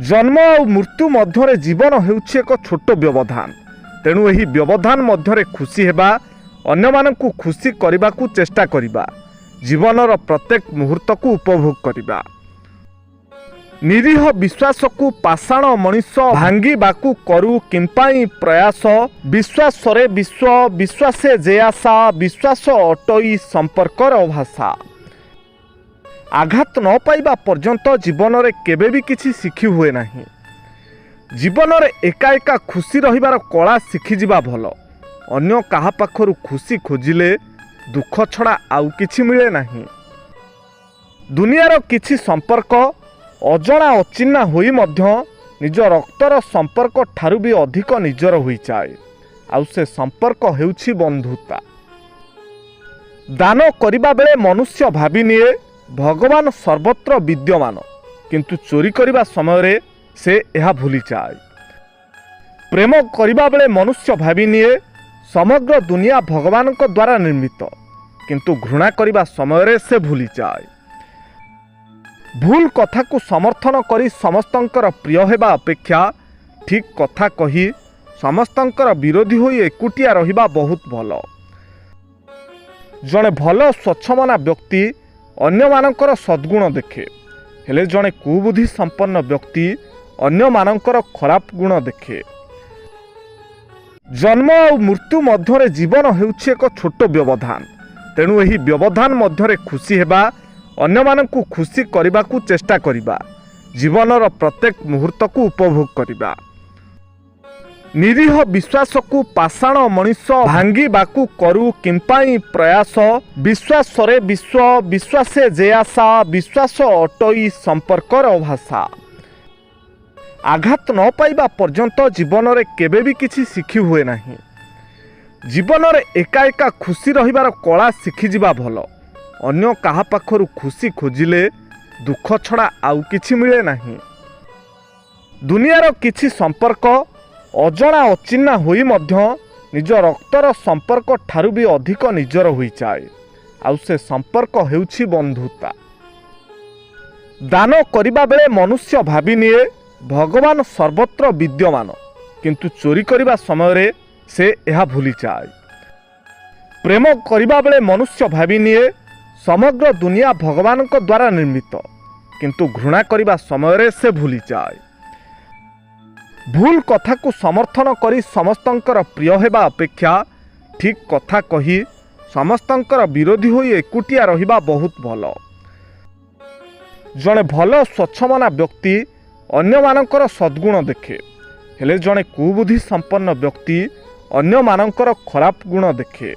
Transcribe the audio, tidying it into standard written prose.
जन्म और मृत्यु मध्य जीवन हेउछि एक छोट व्यवधान। तेणु यही व्यवधान मध्य खुशी हेबा, अन्य मानकु खुशी करने को चेष्टा करिबा, जीवनर प्रत्येक मुहूर्त को उपभोग करिबा। निरीह विश्वास को पाषाण मनीष भांगिबाकू करू किंपाई प्रयास, विश्वास रे विश्व विश्वासे जे आशा, विश्वास अटई संपर्कर भाषा। आघात न पाइबा पर्यंत जीवन रे केबे भी किछि शिखी हुए नहीं। जीवन रे एका एका खुशी रहिबार कला शिखी जिबा भल। अन्य काहा पाखरु खुशी खोजिले दुख छड़ा आउ किछि मिले नहीं। दुनियार किछि संपर्क अजଣା अचिन्ना होई मध्य निज रक्तर संपर्क ठारू भी अधिक निजर होई जाए। आउ से संपर्क हेउछि बंधुता। दान करिबा बेले मनुष्य भाबी निए भगवान सर्वत्र विद्यमान, किंतु चोरी करिबा समय रे से यह भूली जाए। प्रेम करिबा बेले मनुष्य भाबी निए समग्र दुनिया भगवान को द्वारा निर्मित, किंतु घृणा करिबा समय रे से भूली जाए। भूल कथा को समर्थन करी समस्तंकर प्रिय हेबा अपेक्षा ठीक कथा कही समस्तंकर विरोधी होई एकुटिया रहिबा बहुत भल। जड़े भल स्वच्छमना व्यक्ति अन्य मानकर सद्गुण देखे, हेले जड़े कुबुद्धि संपन्न व्यक्ति अन्य मानकर खराब गुण देखे। जन्म और मृत्यु मध्य जीवन हेउछि एक छोट व्यवधान। तेणु यही व्यवधान मध्य खुशी हेबा, अन्य मानकु खुशी करने को चेष्टा करिबा, जीवनर प्रत्येक मुहूर्त को उपभोग करिबा। निरीह विश्वास को पाषाण मनीष भांगिबाकू करू किंपाई प्रयास, विश्वास रे विश्व विश्वासे जे आशा, विश्वास अटई संपर्कर भाषा। आघात न पाइबा पर्यंत जीवन रे केबे भी किछि शिखी हुए नहीं। जीवन रे एका एका खुशी रहिबार कला शिखी जिबा भल। अन्य काहा पाखरु खुशी खोजिले दुख छड़ा आउ किछि मिले नहीं। दुनियार किछि संपर्क अजଣା अचिन्ना होई मध्य निज रक्तर संपर्क ठारू भी अधिक निजर होई जाए। आउ से संपर्क हेउछि बंधुता। दान करिबा बेले मनुष्य भाबी निए भगवान सर्वत्र विद्यमान, किंतु चोरी करिबा समय रे से यह भूली जाए। प्रेम करिबा बेले मनुष्य भाबी निए समग्र दुनिया भगवान को द्वारा निर्मित, किंतु घृणा करिबा समय रे से भूली जाए। भूल कथा को समर्थन करी समस्तंकर प्रिय हेबा अपेक्षा ठीक कथा कही समस्तंकर विरोधी होई एकुटिया रहिबा बहुत भल। जड़े भल स्वच्छमना व्यक्ति अन्य मानकर सद्गुण देखे, हेले जड़े कुबुद्धि संपन्न व्यक्ति अन्य मानकर खराब गुण देखे।